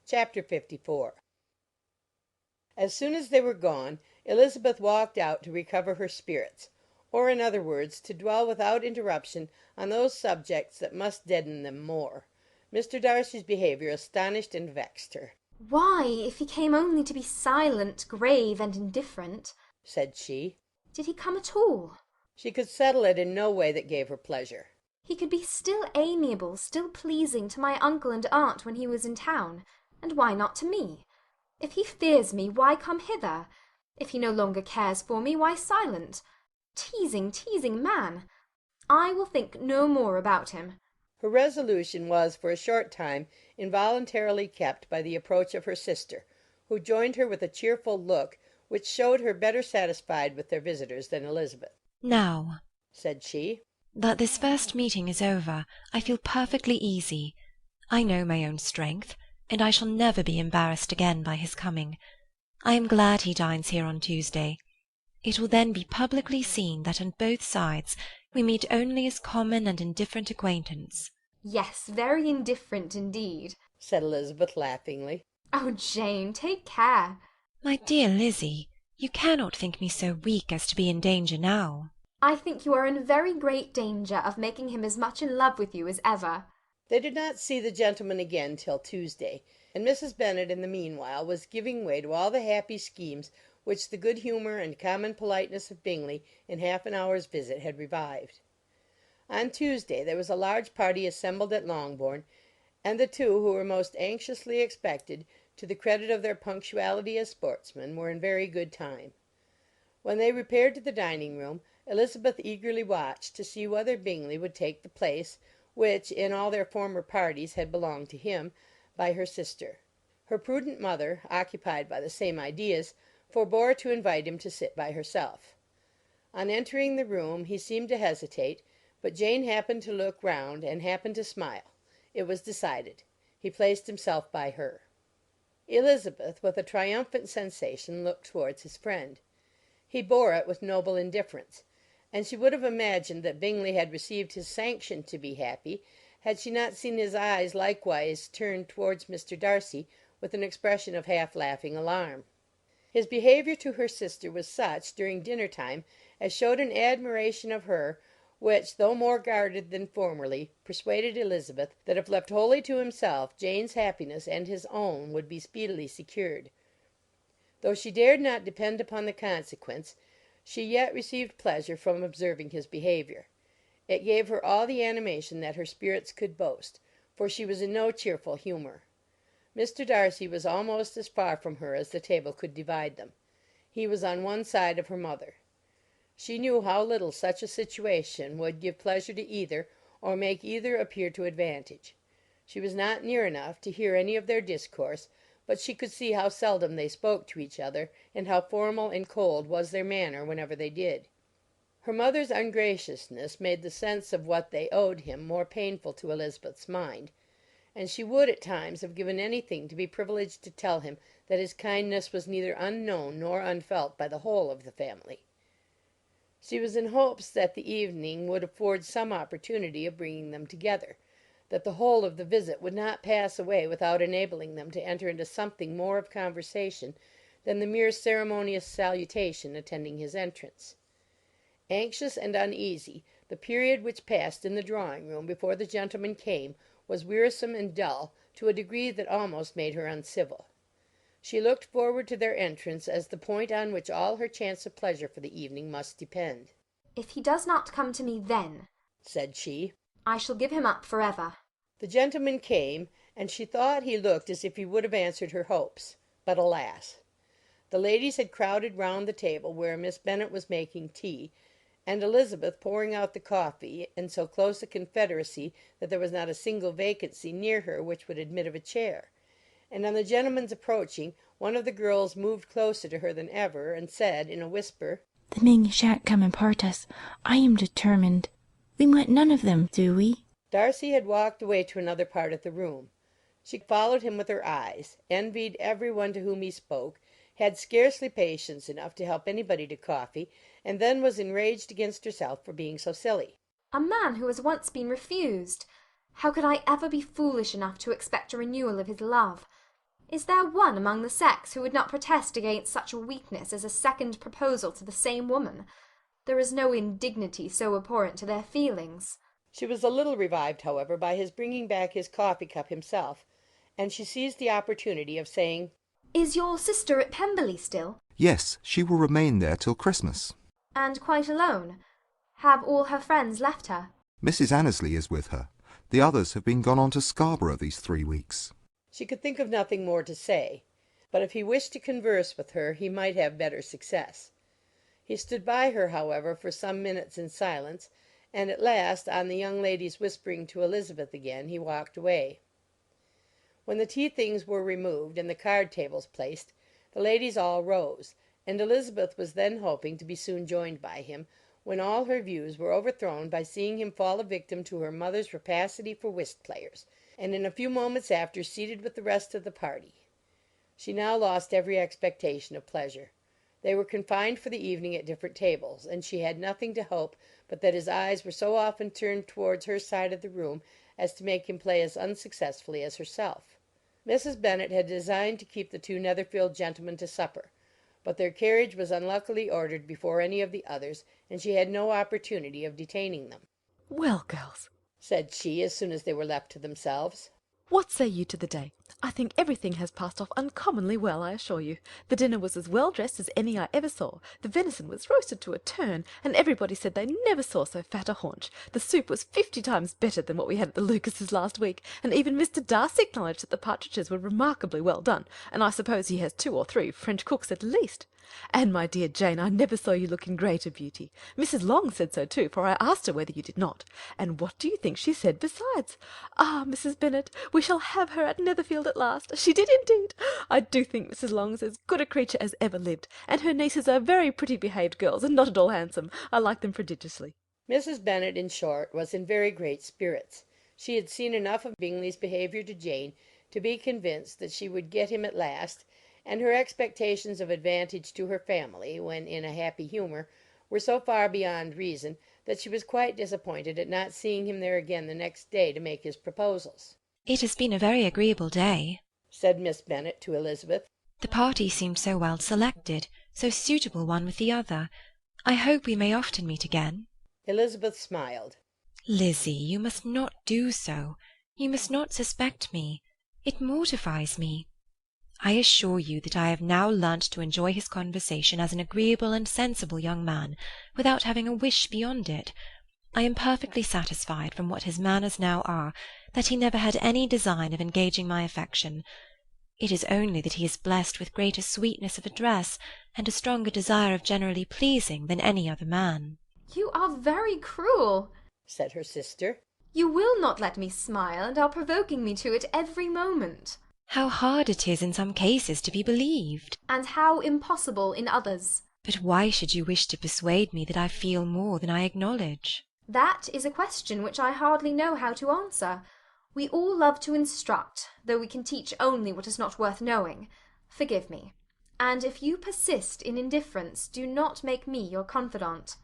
Chapter 54. As soon as they were gone, Elizabeth walked out to recover her spirits, or, in other words, to dwell without interruption on those subjects that must deaden them more. Mr. Darcy's behaviour astonished and vexed her. "Why, if he came only to be silent, grave, and indifferent," said she, "did he come at all? she could settle it in no way that gave her pleasure. He could be still amiable, still pleasing to my uncle and aunt when he was in town, and why not to me? If he fears me, why come hither? If he no longer cares for me, why silent? Teasing, teasing man! I will think no more about him." Her resolution was for a short time involuntarily kept by the approach of her sister, who joined her with a cheerful look which showed her better satisfied with their visitors than Elizabeth. "Now," said she, "that this first meeting is over, I feel perfectly easy. I know my own strength, and I shall never be embarrassed again by his coming. I am glad he dines here on Tuesday. It will then be publicly seen that on both sides we meet only as common and indifferent acquaintance." "Yes, very indifferent indeed," said Elizabeth laughingly. "Oh, Jane, take care." "My dear Lizzie, you cannot think me so weak as to be in danger now." "I think you are in very great danger of making him as much in love with you as ever." They did not see the gentleman again till Tuesday, and Mrs. Bennet in the meanwhile was giving way to all the happy schemes which the good humour and common politeness of Bingley in half an hour's visit had revived. On Tuesday there was a large party assembled at Longbourn, and the two who were most anxiously expected, to the credit of their punctuality as sportsmen, were in very good time. When they repaired to the dining-room, Elizabeth eagerly watched to see whether Bingley would take the place which in all their former parties had belonged to him, by her sister. Her prudent mother, occupied by the same ideas, forbore to invite him to sit by herself. On entering the room he seemed to hesitate, but Jane happened to look round and happened to smile. It was decided. He placed himself by her. Elizabeth, with a triumphant sensation, looked towards his friend. He bore it with noble indifference, and she would have imagined that Bingley had received his sanction to be happy, had she not seen his eyes likewise turned towards Mr. Darcy with an expression of half-laughing alarm. His behaviour to her sister was such, during dinner-time, as showed an admiration of her, which, though more guarded than formerly, persuaded Elizabeth that if left wholly to himself, Jane's happiness and his own would be speedily secured. Though she dared not depend upon the consequence, she yet received pleasure from observing his behaviour. It gave her all the animation that her spirits could boast, for she was in no cheerful humour. Mr. Darcy was almost as far from her as the table could divide them. He was on one side of her mother. She knew how little such a situation would give pleasure to either, or make either appear to advantage. She was not near enough to hear any of their discourse, but she could see how seldom they spoke to each other, and how formal and cold was their manner whenever they did. Her mother's ungraciousness made the sense of what they owed him more painful to Elizabeth's mind, and she would at times have given anything to be privileged to tell him that his kindness was neither unknown nor unfelt by the whole of the family. She was in hopes that the evening would afford some opportunity of bringing them together, that the whole of the visit would not pass away without enabling them to enter into something more of conversation than the mere ceremonious salutation attending his entrance. Anxious and uneasy, the period which passed in the drawing-room before the gentlemen came was wearisome and dull to a degree that almost made her uncivil. She looked forward to their entrance as the point on which all her chance of pleasure for the evening must depend. "If he does not come to me then," said she, "I shall give him up for ever." The gentleman came, and she thought he looked as if he would have answered her hopes. But alas! The ladies had crowded round the table where Miss Bennet was making tea, and Elizabeth pouring out the coffee, in so close a confederacy that there was not a single vacancy near her which would admit of a chair; and on the gentleman's approaching, one of the girls moved closer to her than ever, and said, in a whisper, "The men shan't come and part us. I am determined. We want none of them, do we?" Darcy had walked away to another part of the room. She followed him with her eyes, envied every one to whom he spoke, had scarcely patience enough to help anybody to coffee, and then was enraged against herself for being so silly. A man who has once been refused! How could I ever be foolish enough to expect a renewal of his love? Is there one among the sex who would not protest against such a weakness as a second proposal to the same woman? There is no indignity so abhorrent to their feelings. She was a little revived, however, by his bringing back his coffee-cup himself, and she seized the opportunity of saying, "Is your sister at Pemberley still?" Yes, she will remain there till Christmas. "And quite alone? Have all her friends left her?" Mrs. Annesley is with her. The others have been gone on to Scarborough these 3 weeks. She could think of nothing more to say, but if he wished to converse with her he might have better success. He stood by her, however, for some minutes in silence, and at last, on the young lady's whispering to Elizabeth again, he walked away. When the tea things were removed and the card tables placed, the ladies all rose, and Elizabeth was then hoping to be soon joined by him, when all her views were overthrown by seeing him fall a victim to her mother's rapacity for whist-players, and in a few moments after seated with the rest of the party. She now lost every expectation of pleasure. They were confined for the evening at different tables, and she had nothing to hope but that his eyes were so often turned towards her side of the room as to make him play as unsuccessfully as herself. Mrs. Bennet had designed to keep the two Netherfield gentlemen to supper, but their carriage was unluckily ordered before any of the others, and she had no opportunity of detaining them. "Well, girls," said she, as soon as they were left to themselves, "what say you to the day? I think everything has passed off uncommonly well, I assure you. The dinner was as well dressed as any I ever saw. The venison was roasted to a turn, and everybody said they never saw so fat a haunch. The soup was 50 times better than what we had at the Lucases last week, and even Mr. Darcy acknowledged that the partridges were remarkably well done, and I suppose he has 2 or 3 French cooks at least. And, my dear Jane, I never saw you look in greater beauty. Mrs. Long said so too, for I asked her whether you did not. And what do you think she said besides? 'Ah, Mrs. Bennet, we shall have her at Netherfield at last.' She did indeed. I do think Mrs. Long's as good a creature as ever lived, and her nieces are very pretty behaved girls, and not at all handsome. I like them prodigiously." Mrs. Bennet, in short, was in very great spirits. She had seen enough of Bingley's behaviour to Jane to be convinced that she would get him at last, and her expectations of advantage to her family, when in a happy humour, were so far beyond reason that she was quite disappointed at not seeing him there again the next day to make his proposals. "It has been a very agreeable day," said Miss Bennet to Elizabeth. "The party seemed so well selected, so suitable one with the other. I hope we may often meet again." Elizabeth smiled. "Lizzie, you must not do so. You must not suspect me. It mortifies me. I assure you that I have now learnt to enjoy his conversation as an agreeable and sensible young man, without having a wish beyond it. I am perfectly satisfied, from what his manners now are, that he never had any design of engaging my affection. It is only that he is blessed with greater sweetness of address, and a stronger desire of generally pleasing than any other man." "You are very cruel," said her sister. "You will not let me smile, and are provoking me to it every moment." "How hard it is in some cases to be believed." "And how impossible in others." "But why should you wish to persuade me that I feel more than I acknowledge?" "That is a question which I hardly know how to answer. We all love to instruct, though we can teach only what is not worth knowing. Forgive me. And if you persist in indifference, do not make me your confidant."